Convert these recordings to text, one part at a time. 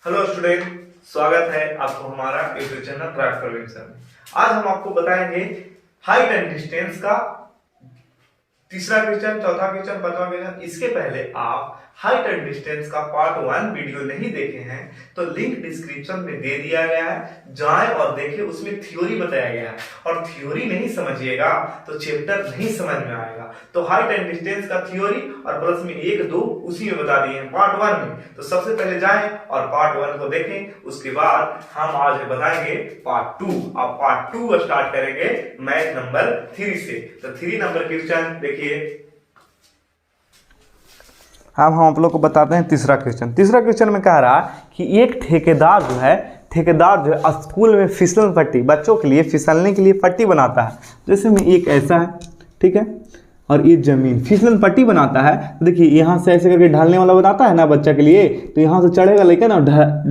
Hello student, स्वागत है आपको हमारा YouTube channel track for Windsor में। आज हम आपको बताएंगे हाइट एंड डिस्टेंस का तीसरा क्वेश्चन, चौथा क्वेश्चन, पांचवा क्वेश्चन। इसके पहले आप हाइट एंड डिस्टेंस का पार्ट 1 वीडियो नहीं देखे हैं तो लिंक डिस्क्रिप्शन में दे दिया गया है, जाएं और देखें। उसमें थ्योरी बताया गया है और थ्योरी नहीं समझिएगा तो चैप्टर नहीं समझ में आएगा। तो हाइट एंड डिस्टेंस का थ्योरी और प्लस में 1-2 उसी में बता दिए हैं पार्ट 1 में। तो सबसे पहले जाएं और पार्ट 1 को देखें, उसके बाद हम आज बताएंगे पार्ट 2। अब पार्ट 2 स्टार्ट करेंगे मैथ नंबर 3 से। तो 3 नंबर क्वेश्चन देखिए। अब हम आप लोग को बताते हैं तीसरा क्वेश्चन। तीसरा क्वेश्चन में कह रहा है कि एक ठेकेदार जो है स्कूल में फिसलन पट्टी, बच्चों के लिए फिसलने के लिए पट्टी बनाता है। जैसे में एक ऐसा है, ठीक है, और ये जमीन फिसलन पट्टी बनाता है। तो देखिए यहाँ से ऐसे करके ढालने वाला बनाता है ना बच्चा के लिए, तो यहाँ से चढ़ेगा लेकिन ना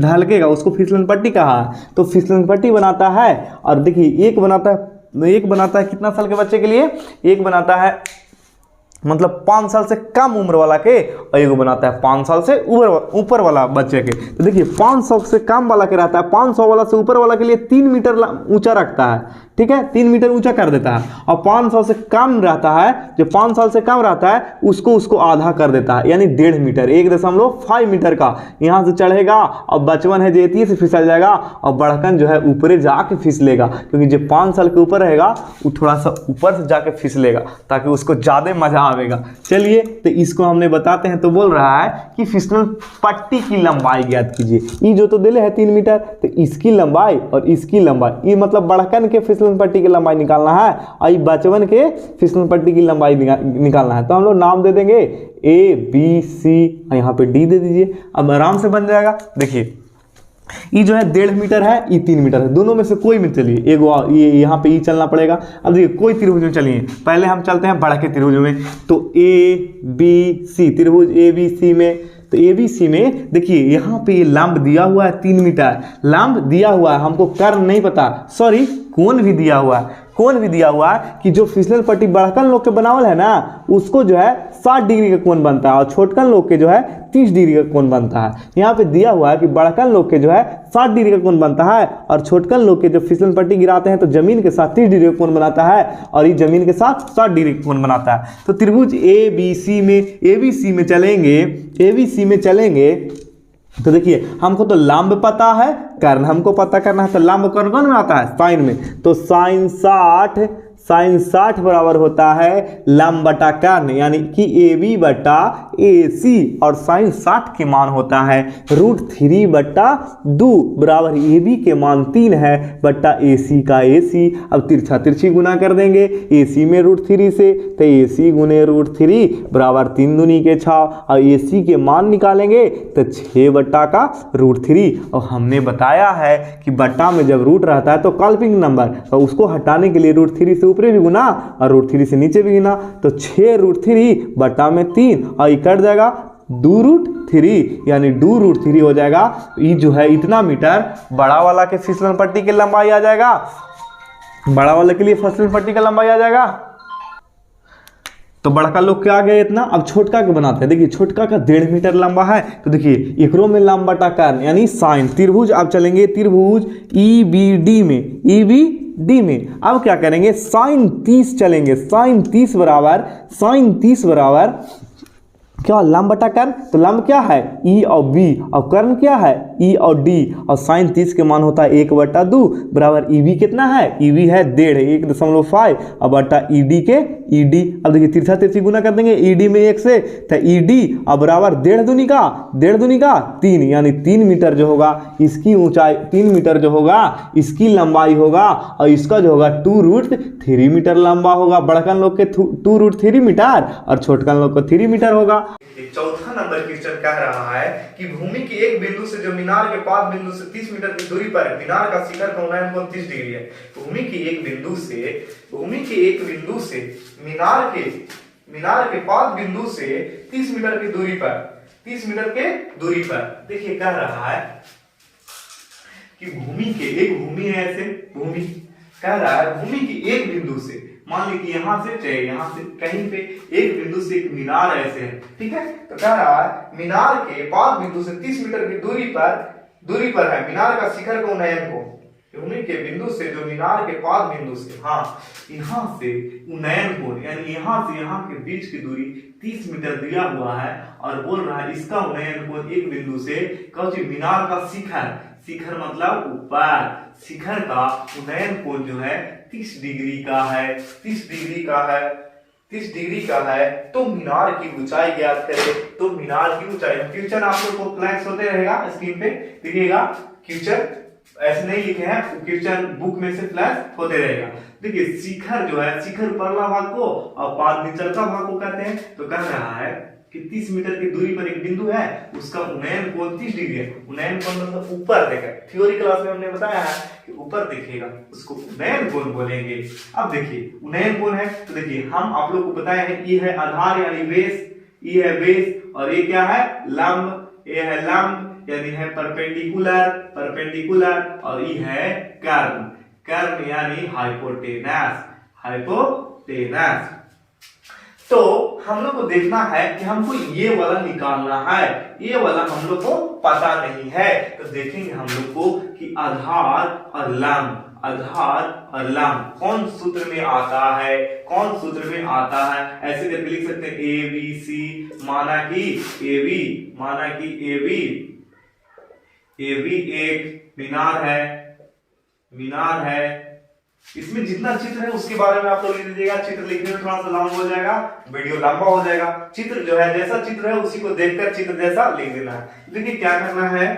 ढलकेगा, उसको फिसलन पट्टी कहा है। तो फिसलन पट्टी बनाता है और देखिए एक बनाता है कितना साल के बच्चे के लिए, एक बनाता है मतलब 5 साल से कम उम्र वाला के, और एक बनाता है 5 साल से ऊपर वाला बच्चे के। तो देखिए 500 से कम वाला के रहता है, 500 वाला से ऊपर वाला के लिए 3 मीटर ऊंचा रखता है, ठीक है, 3 मीटर ऊंचा कर देता है। और 500 से कम रहता है, जो 5 साल से कम रहता है उसको आधा कर देता है, यानी 1.5 मीटर, 1.5 मीटर का यहाँ से चढ़ेगा। और बचपन है जो से फिसल जाएगा और बड़कन जो है ऊपरे जाके फिसलेगा, क्योंकि जो 5 साल के ऊपर रहेगा वो थोड़ा सा ऊपर से जाके फिसलेगा ताकि उसको ज़्यादा मजा आवेगा। चलिए तो इसको हमने बताते हैं। तो बोल रहा है कि फिसलन पट्टी की लंबाई ज्ञात कीजिए। ये जो तो दिले है 3 मीटर, तो इसकी लंबाई और इसकी लंबाई, ये मतलब बड़कन के फिसलन पट्टी की लंबाई निकालना है और ये बचपन के फिसलन पट्टी की लंबाई निकालना है। तो हम लोग नाम दे देंगे ABC, यहाँ पे D दे दीजिए। अब आराम से बन जाएगा। देखिए ये जो है 1.5 मीटर है, ये 3 मीटर है, दोनों में से कोई में चलिए, एक ये यहाँ पे ये चलना पड़ेगा। अब देखिए कोई त्रिभुज में चलिए, पहले हम चलते हैं बड़ा के त्रिभुज में। तो ABC त्रिभुज ABC में, तो ABC में देखिए यहाँ पे ये लंब दिया हुआ है 3 मीटर, लंब दिया हुआ है, हमको कर्ण नहीं पता, सॉरी कोण भी दिया हुआ है, कोण भी दिया हुआ है कि जो फिसलन पट्टी बड़कन लोग के बनावल है ना उसको जो है 60 डिग्री का कोण बनता है और छोटकन लोग के जो है 30 डिग्री का कोण बनता है। यहाँ पे दिया हुआ है कि बड़कन लोग के जो है 60 डिग्री का कोण बनता है और छोटकन लोग के जो फिसलन पट्टी गिराते हैं तो जमीन के साथ 30 डिग्री का कोण बनाता है और ये जमीन के साथ 60 डिग्री का कोण बनाता है। तो त्रिभुज ABC में चलेंगे। तो देखिए हमको तो लंब पता है, कर्ण हमको पता करना है। तो लंब कर्ण में आता है साइन में, तो साइन 60 बराबर होता है लंब बटा कर्ण, यानी कि AB बटा AC, और साइन 60 के मान होता है √3/2 बराबर AB के मान 3 है बटा AC का AC। अब तिरछी गुना कर देंगे AC में √3 से, तो AC गुने √3 बराबर 3 दूनी के 6, और AC के मान निकालेंगे तो 6/√3। और हमने बताया है कि बट्टा में जब रूट रहता है तो काल्पनिक नंबर, तो उसको हटाने के लिए √3 से ऊपरे भी गुना और √3 से नीचे भी गुना, तो 6√3 बटा में 3 और ये कट जाएगा 2√3, यानी 2√3 हो जाएगा। ये जो है इतना मीटर बड़ा वाला के फिसलन पट्टी की लंबाई आ जाएगा, बड़ा वाले के लिए फिसलन पट्टी का लंबाई आ जाएगा। तो बड़का लोग के आ गया इतना। अब छोटका के बनाते हैं। देखिए छोटका का 1.5 मीटर लंबा है, तो देखिए एकरो में लंब बटा कर्ण यानी साइन त्रिभुज। अब चलेंगे त्रिभुज EBD में। अब क्या करेंगे, साइन 30 चलेंगे, साइन 30 बराबर क्या, लंब बटा कर्ण। तो लंब क्या है E और B, और कर्ण क्या है E और D, और साइन 30 के मान होता है 1/2 बराबर EB कितना है, EB है 1.5 और बटा ED के ED। अब देखिए तिरछी गुना कर देंगे ED में 1 से, तो ED अब बराबर 1.5 दूनी का 3, यानी 3 मीटर जो होगा इसकी ऊंचाई, 3 मीटर जो होगा इसकी लंबाई होगा, और इसका जो होगा 2√3 मीटर लंबा होगा। बड़कन लोग के 2√3 मीटर और छोटकन लोग को 3 मीटर होगा। चौथा नंबर क्वेश्चन कह रहा है कि भूमि के एक बिंदु से जो मीनार के पाद बिंदु से 30 मीटर की दूरी पर मीनार का शिखर का उन्नयन कोण 30 डिग्री है। भूमि के एक बिंदु से मीनार के पाद बिंदु से 30 मीटर की दूरी पर देखिए कह रहा है कि भूमि है ऐसे, भूमि कह रहा है भूमि की एक बिंदु से, मान लीजिए यहाँ से चाहे यहाँ से कहीं पे एक बिंदु से एक मीनार ऐसे है, ठीक है। तो कह रहा है मीनार के पाद बिंदु से 30 मीटर की दूरी पर दूरी पर है, मीनार का शिखर का उन्नयन कोण भूमि के बिंदु से जो मीनार के पाद बिंदु से, हाँ यहाँ से उन्नयन कोण यानी यहाँ से यहाँ के बीच की दूरी 30 मीटर दिया हुआ है और बोल रहा है इसका उन्नयन कोण एक बिंदु से कौन मीनार का शिखर, शिखर मतलब ऊपर, शिखर का उन्नयन कोण जो है 30 डिग्री का है, 30 डिग्री का है, 30 डिग्री का है। तो मीनार की ऊंचाई ज्ञात करें। तो मीनार की ऊंचाई, क्वेश्चन आप लोग को फ्लैश होते रहेगा स्क्रीन पे, देखिएगा क्वेश्चन ऐसे नहीं लिखे हैं, क्वेश्चन बुक में से फ्लैश होते रहेगा। देखिए शिखर जो है, शिखर परला भाग को और पाद निचलता भाग को कहते हैं। तो कह रहा है कि 30 मीटर की दूरी पर एक बिंदु है, उसका उन्नयन कोण 30 डिग्री है। उन्नयन कोण मतलब ऊपर देखा, थ्योरी क्लास में हमने बताया है कि ऊपर दिखेगा, उसको उन्नयन कोण बोलेंगे। अब देखिए उन्नयन कोण है, तो देखिए हम आप लोग को बताया है ये है आधार यानी बेस, ये है बेस और ये क्या है लंब, ये है लंब यानी है परपेंडिकुलर, परपेंडिकुलर और ये है कर्व, कर्व यानी हाइपोटेनस, हाइपोटेनस। तो हम लोग को देखना है कि हमको ये वाला निकालना है, ये वाला हम लोग को पता नहीं है। तो देखेंगे हम लोग को कि आधार और लंब, आधार और लंब कौन सूत्र में आता है, कौन सूत्र में आता है। ऐसे करके लिख सकते हैं ए बी सी, माना कि ए बी, माना कि ए बी, ए बी एक मीनार है, मीनार है। इसमें जितना चित्र है उसके बारे में आप लोग लिख दीजिएगा, चित्र लिखने में थोड़ा सा लंबा हो जाएगा, वीडियो लंबा हो जाएगा। चित्र जो है जैसा चित्र है उसी को देखकर चित्र जैसा लिख देना है। देखिए क्या करना है,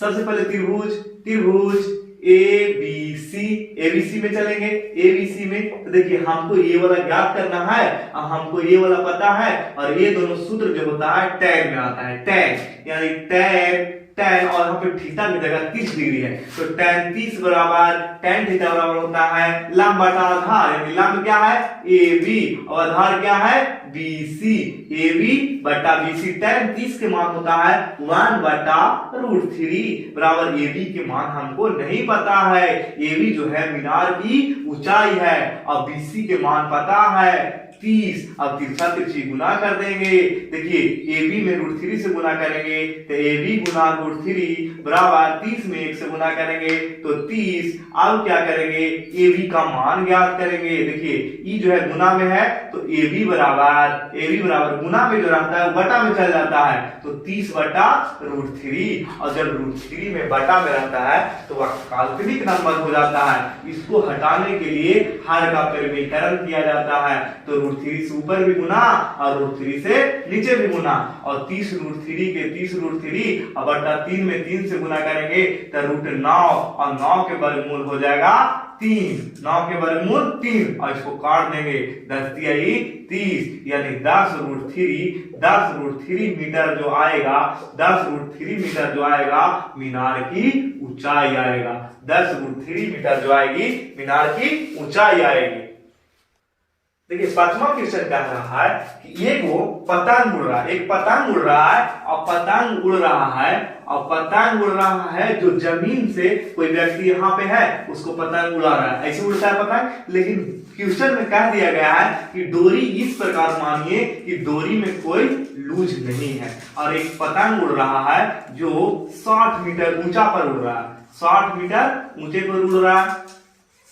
सबसे पहले त्रिभुज, त्रिभुज ए बी सी, एबीसी में चलेंगे, एबीसी में। तो देखिए हमको ये वाला ज्ञात करना है और हमको ये वाला पता है और ये दोनों सूत्र जो होता है टैन में आता है, टैन यानी टैन, टैन और यहाँ पे थीटा की जगह 30 डिग्री है। तो टैन 30 बराबर टैन थीटा बराबर होता है लंब बटा आधार, यानी लंब क्या है ए बी और आधार क्या है बी सी, ए बी बटा बी सी। टैन 30 के मान होता है 1 बटा √3 बराबर ए बी के मान हमको नहीं पता है। ए बी जो है मीनार की ऊंचाई है और बी सी के मान पता है 30। अब तिरछा तिरछी गुना कर देंगे। देखिए ए बी में √3 से गुना करेंगे तो ए बी गुना √3 बराबर 30 में 1 से गुना करेंगे तो 30। अब क्या करेंगे ए बी का मान ज्ञात करेंगे। देखिए ई जो है गुना में है तो ए बी बराबर गुना में जो रहता है बटा में चल जाता है तो 30 बटा √3। और जब √3 में बटा में रहता है तो वह काल्पनिक नंबर हो जाता है। इसको हटाने के लिए हर का परिमेयकरण किया जाता है। तो √3 से ऊपर भी गुना और √3 से नीचे भी गुना और 30 √3 के 30 √3 और बटा 3 में 3 से गुना करेंगे तो √9 और 9 के वर्गमूल हो जाएगा 3, 9 के वर्गमूल 3 और इसको काट देंगे 10 तिहाई 30 यानी 10 √3 मीटर जो आएगा, 10 √3 मीटर जो आएगा मीनार की ऊंचाई आएगा। 10 √3 मीटर जो आएगी मीनार की ऊंचाई आएगी। देखिए पांचवा क्वेश्चन कह रहा है कि एक वो पतंग उड़ रहा है, एक पतंग उड़ रहा है और पतंग उड़ रहा है और पतंग उड़ रहा है जो जमीन से कोई व्यक्ति यहाँ पे है उसको पतंग उड़ा रहा है, ऐसे उड़ता है पतंग। लेकिन क्वेश्चन में कह दिया गया है कि डोरी इस प्रकार मानिए कि डोरी में कोई लूज नहीं है और एक पतंग उड़ रहा है जो 60 मीटर ऊंचा पर उड़ रहा है, 60 मीटर ऊंचे पर उड़ रहा है,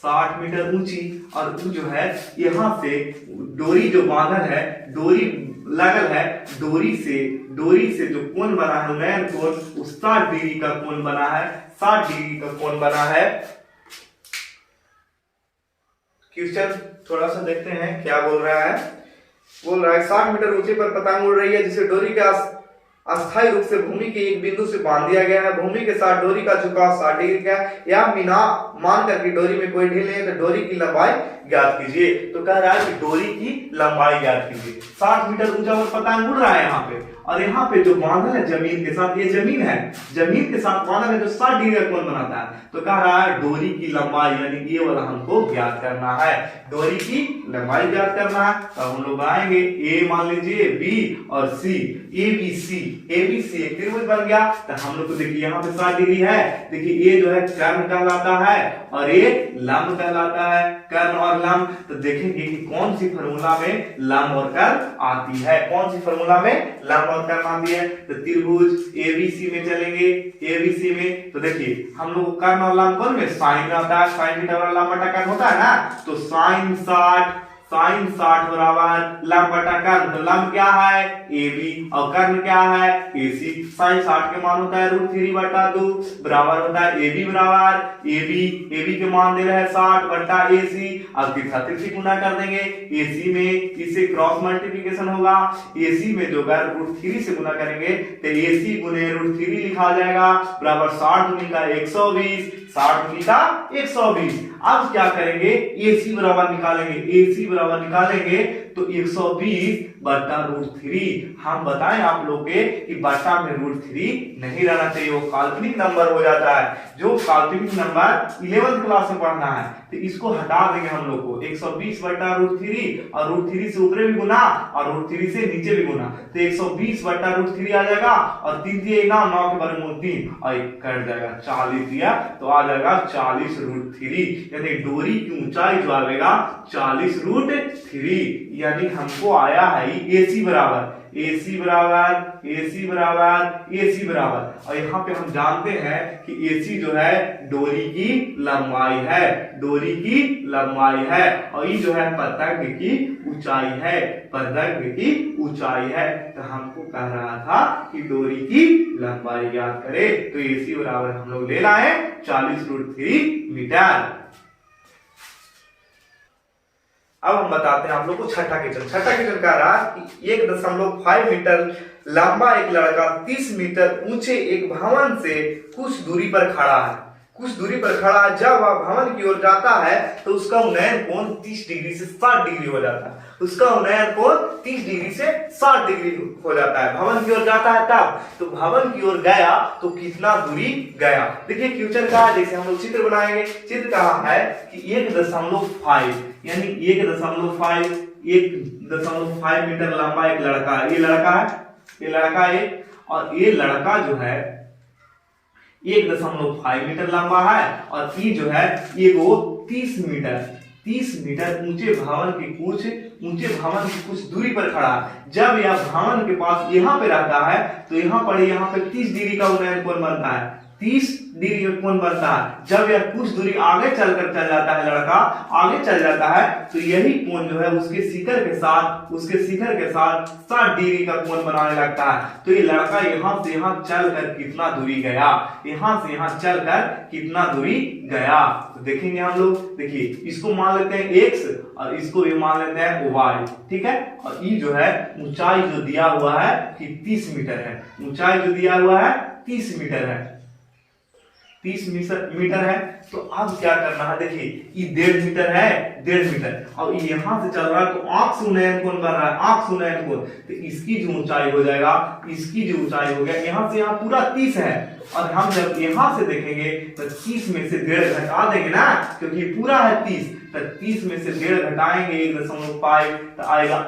60 मीटर ऊंची। और जो है यहाँ से डोरी जो बांधल है, डोरी लगल है, डोरी से जो कोण बना है उन्नयन कोण वो 60 डिग्री का कोण बना है, 60 डिग्री का कोण बना है। क्वेश्चन थोड़ा सा देखते हैं क्या बोल रहा है। बोल रहा है 60 मीटर ऊंचे पर पतंग उड़ रही है जिसे डोरी का अस्थायी रूप से भूमि के एक बिंदु से बांध दिया गया है। भूमि के साथ डोरी का झुकाव 60 डिग्री का है। या बिना मान करके डोरी में कोई ढील नहीं है तो डोरी की लंबाई ज्ञात कीजिए। तो कह रहा है कि डोरी की लंबाई ज्ञात कीजिए। 60 मीटर ऊंचा पर पतंग उड़ रहा है यहाँ पे और यहाँ पे जो बांधल है जमीन के साथ, ये जमीन है, जमीन के साथ बांधल है जो 60 डिग्री का कोण बनाता है। तो कह रहा है डोरी की लंबाई यानी ये वाला हमको ज्ञात करना है, डोरी की लंबाई ज्ञात करना है। तो हम लोग आएंगे ए मान लीजिए बी और सी, एबीसी एक त्रिभुज बन गया। तो हम लोग को देखिए यहाँ पे 60 डिग्री है। देखिए ये जो है कर्ण कहलाता है और ये लंब कहलाता है, कर्ण और लंब। तो देखेंगे कि कौन सी फॉर्मूला में लंब और कर्ण आती है, कौन सी फॉर्मूला में लंब और और कर्ण मान दिया है, तो त्रिभुज एबीसी में चलेंगे। एबीसी में तो देखिए हम लोग कर्ण और लंब कौन में साइन आता है, साइन थीटा बराबर लंब बटा कर्ण होता है ना, तो साइन 60 बराबर लंब बटा कर्ण। तो लंब क्या है AB और कर्ण क्या है AC। साइन 60 के मान होता है √3 बटा 2 बराबर होता है AB बराबर AB के मान दे रहे हैं 60 बटा AC। अब तिरछी गुना कर देंगे, AC में इसे क्रॉस मल्टीप्लिकेशन होगा, AC में जो है √3 से गुना करेंगे तो AC गुने √3 लिखा जाएगा बराबर 60 गुनी का 120, 60 गुनी का 120। अब क्या करेंगे AC बराबर निकालेंगे तो 120 बटा √3। हम बताएं आप लोग के कि बटा में √3 नहीं रहना चाहिए, वो काल्पनिक नंबर हो जाता है। जो काल्पनिक नंबर 11th क्लास में पढ़ना है तो इसको हटा देंगे हम लोग को। 120 बटा √3 और √3 से ऊपर भी गुना और √3 से नीचे भी गुना, तो 120 बटा √3 आ जाएगा और 3 दिए 9 के वर्गमूल 3 और कट जाएगा 40 दिया तो आ जाएगा 40 √3। यानी डोरी की ऊंचाई जो आएगा 40 √3। यानी हमको आया है AC बराबर और यहाँ पे हम जानते हैं कि AC जो है डोरी की लंबाई है और ये जो है पतंग की ऊंचाई है। तो हमको कह रहा था कि डोरी की लंबाई याद करें, तो AC बराबर हम लोग ले लाए 40 √3 मीटर। अब हम बताते हैं आप लोग को छठा क्वेश्चन कह रहा कि 1.5 मीटर लंबा एक लड़का 30 मीटर ऊंचे एक भवन से कुछ दूरी पर खड़ा है। जब वह भवन की ओर जाता है तो उसका उन्नयन कोण 30 डिग्री से 60 डिग्री हो जाता है। भवन की ओर जाता है तब, तो भवन की ओर गया तो कितना दूरी गया। देखिए क्वेश्चन का जैसे हम लोग चित्र बनाएंगे, चित्र कहा है कि 1.5 यानी 1.5 मीटर लंबा एक लड़का है। ये लड़का है और ये लड़का जो है 1.5 मीटर लंबा है और ये जो है ये वो 30 मीटर ऊंचे भवन की कुछ दूरी पर खड़ा है। जब यह भवन के पास यहाँ पे रहता है तो यहाँ पे 30 डिग्री का उन्नयन कोण बनता है, 30 डिग्री का कोण बनता है। जब यह कुछ दूरी आगे चल जाता है, लड़का आगे चल जाता है तो यही कोण जो है उसके शिखर के साथ 60 डिग्री का कोण बनाने लगता है। तो ये लड़का यहाँ से यहाँ चलकर कितना दूरी गया, तो देखेंगे हम लोग। देखिए इसको मान लेते हैं x और इसको भी मान लेते हैं y, ठीक है। और ये जो है ऊंचाई जो दिया हुआ है कि 30 मीटर है, 30 मीटर है। तो अब क्या करना है, देखिए ये 1.5 मीटर है, 1.5 मीटर और यहाँ से चल रहा है तो आंख से उन्नयन कोण बन रहा है, तो इसकी जो ऊंचाई हो जाएगा, यहाँ से यहाँ पूरा 30 है और हम जब यहाँ से देखेंगे तो 30 में से 1.5 घटा देंगे ना, क्योंकि पूरा है 30, तो 30 में से 1.5 घटाएंगे 1.5 तो आएगा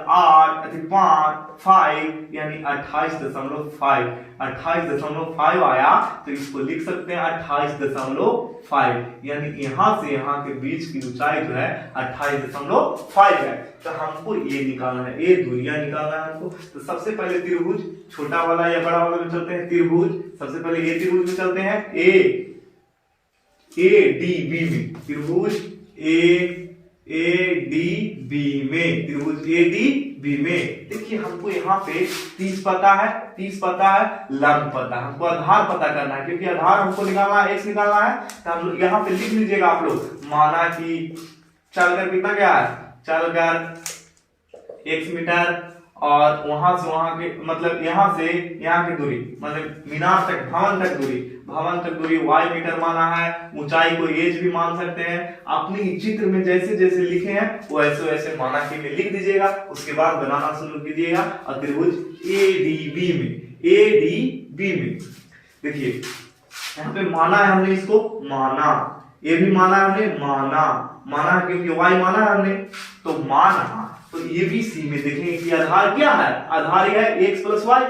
5 यानी 28.5 आया। तो इसको लिख सकते हैं 28.5 यानी यहाँ से यहाँ के बीच की ऊंचाई जो है 28.5 है। तो हमको ये निकालना है, ये दूरियां निकालना है हमको। तो सबसे पहले त्रिभुज छोटा वाला या बड़ा वाला में चलते हैं। त्रिभुज सबसे पहले ये त्रिभुज में चलते हैं ADB में, त्रिभुज ADB में देखिए हमको यहाँ पे 30 पता है, लंब पता है, हमको आधार पता करना है, क्योंकि आधार हमको निकालना है, x निकालना है। तो हम लोग यहाँ पे लिख लीजिएगा आप लोग, माना कि चलकर कितना गया है, चलकर x मीटर और वहां से वहां के मतलब यहाँ से यहाँ की दूरी मतलब मीनार तक भवन तक दूरी y मीटर माना है। ऊंचाई को h भी मान सकते हैं। अपनी चित्र में जैसे जैसे लिखे हैं वैसे वैसे माना के में लिख दीजिएगा, उसके बाद बनाना शुरू कीजिएगा। और त्रिभुज ADB में देखिए यहाँ पे माना है हमने, इसको माना, ये भी माना है हमने, माना क्योंकि y माना है हमने तो माना। तो ABC में देखेंगे कि आधार क्या है, आधार है x प्लस y,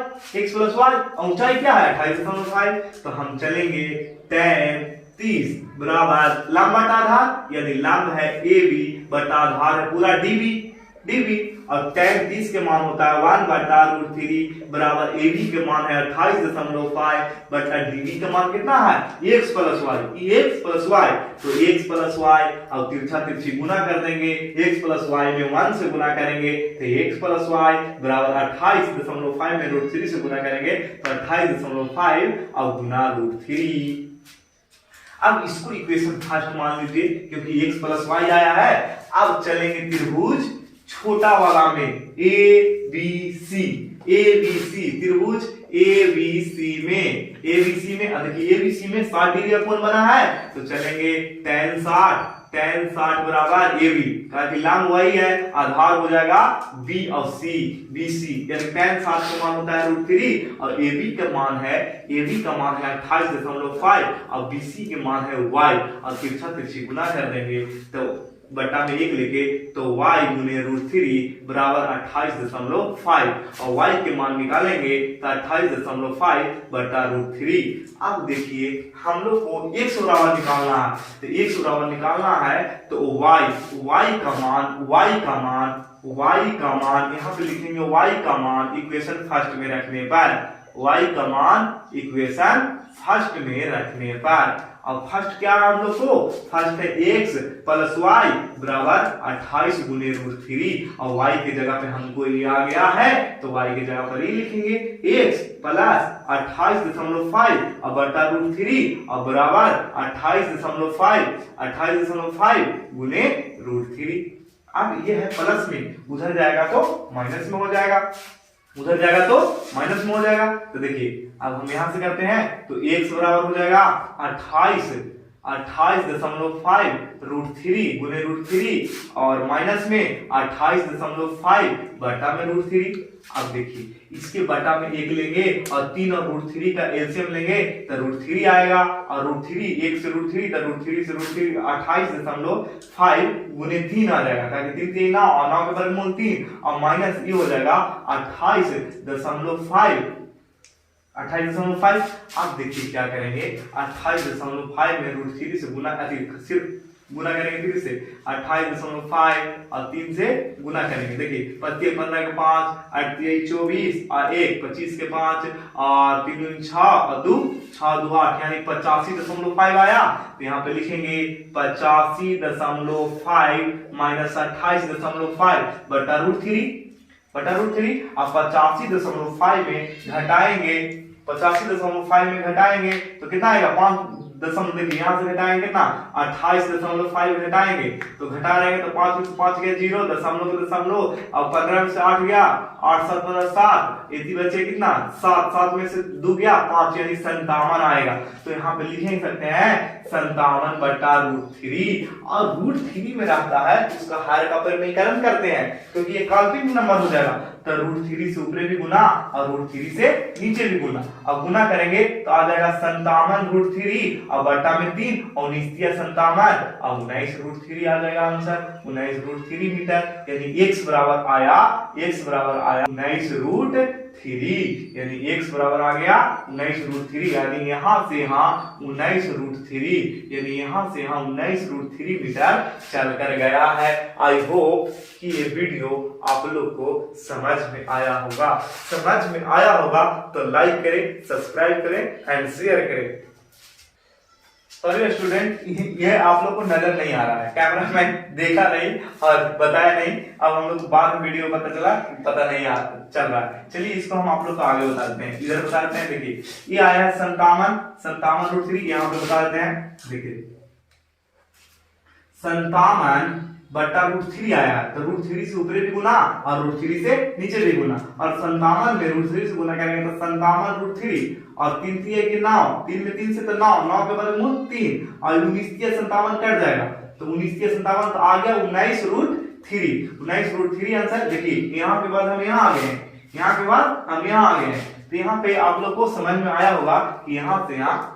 ऊंचाई क्या है 28.5। तो हम चलेंगे 30 बराबर लंब बटा आधार, यानी लंब है AB बटा आधार है पूरा DB और tan 30 के मान होता है 1/√3 बराबर AB के मान है 28.5 बटा DB का मान कितना है x प्लस y, तो x प्लस y और तिरछा तिरछी गुना कर देंगे, x प्लस y में 1 से गुना करेंगे तो x प्लस y बराबर 28.5 में √3 से गुना करेंगे तो 28.5 और गुना √3। अब इसको इक्वेशन फर्स्ट मान लीजिए क्योंकि x प्लस y आया है। अब चलेंगे त्रिभुज छोटा वाला में ABC त्रिभुज ABC में देखिए ABC में 60 डिग्री का कोण बना है तो चलेंगे tan 60 बराबर AB का लंब वही है, आधार हो जाएगा B और C BC यानी tan 60 का मान होता है √3 और AB का मान है 28.5 और BC के मान है y और तिरछा तिरछी गुना कर देंगे तो बटा में 1 लेके तो y गुने √3 बराबर 28.5 और y के मान निकालेंगे तो 28.5 बटा √3। अब देखिए हम लोग को x बराबर निकालना है तो x बराबर निकालना है तो y का मान यहाँ पे लिखेंगे y का मान इक्वेशन फर्स्ट में रखने पर y का मान इक्वेशन फर्स्ट में रखने पर अब फर्स्ट क्या है हम लोग को फर्स्ट है x प्लस y बराबर 28 गुने √3 और y की जगह पे हमको ये आ गया है तो y की जगह पर ये लिखेंगे x प्लस 28.5 और बटा √3 और बराबर 28.5 गुने √3। अब ये है प्लस में, उधर जाएगा तो माइनस में हो जाएगा, तो देखिए अब हम यहां से करते हैं तो x बराबर हो जाएगा 28.5 √3 गुने √3 और माइनस में 28.5 बटा में √3। अब देखिए इसके बटा में 1 लेंगे और 3 और √3 का एलसीएम लेंगे तो √3 आएगा और √3 1 से √3 तो √3 से √3 28.5 गुने 3 आ जाएगा ताकि 3 3 9 और 9 के वर्गमूल 3 और माइनस ये हो जाएगा 28.5। अब देखिए क्या करेंगे 28.5 में √3 से गुना सिर्फ गुना करेंगे 3 से 28.5 और 3 से गुना करेंगे। देखिए 25 15 के 5 8 24 और 1 25 के 5 और 3 6 और 2 6 2 8 यानी 85.5 आया तो यहाँ पे लिखेंगे 85.5 माइनस 28.5 बटा √3 अब 85.5 में घटाएंगे तो कितना आएगा 5 दशमलव, देखिए यहाँ से घटाएंगे कितना 28.5 घटाएंगे तो घटा रहेंगे तो 5 में से 5 गया 0 दशमलव अब 15 में से 8 गया 8 7 15 7 इतनी बचे कितना 7 में से 2 गया 5 यानी 57 आएगा। तो यहाँ पे लिख सकते हैं 57 बटा √3 और √3 में रहता है उसका हायर का परिमेयकरण करते हैं क्योंकि ये काल्पनिक नंबर हो जाएगा तो √3 से ऊपर भी गुना और √3 से नीचे भी गुना। अब गुना करेंगे तो आ जाएगा 57 √3 और बटा में 3 और 57 और 19 √3 आ जाएगा आंसर 19 √3 मीटर यानी x बराबर आया 19 √3 यानी x बराबर आ गया 19 √3 यानी यहाँ से यहाँ 19 √3 यानी यहाँ से यहाँ 19 √3 मीटर चल कर गया है। आई होप कि ये वीडियो आप लोग को समझ में आया होगा तो लाइक करें, सब्सक्राइब करें एंड शेयर करें। सॉरी स्टूडेंट ये आप लोग को नजर नहीं आ रहा है, कैमरा मैन देखा नहीं और बताया नहीं, अब हम लोग बाद में वीडियो पता नहीं चल रहा है। चलिए इसको हम आप लोग को आगे बता देते हैं, इधर बता देते हैं। देखिए ये आया है 57 √3 यहाँ पे बता देते हैं। देखिए 57 बटा √3 आया तो √3 से ऊपर भी गुना और √3 से नीचे भी गुना और 57 में √3 से गुना करेंगे तो 57 √3 और 3 3 के 9 3 में 3 से तो 9 9 के वर्गमूल 3 और 19 के 57 कट जाएगा तो 19 के 57 तो आ गया 19 √3 आंसर। देखिए यहाँ के बाद हम यहाँ आ गए हैं, यहाँ के बाद हम यहाँ आ गए हैं तो यहाँ पे आप लोग को समझ में आया होगा कि यहाँ से यहाँ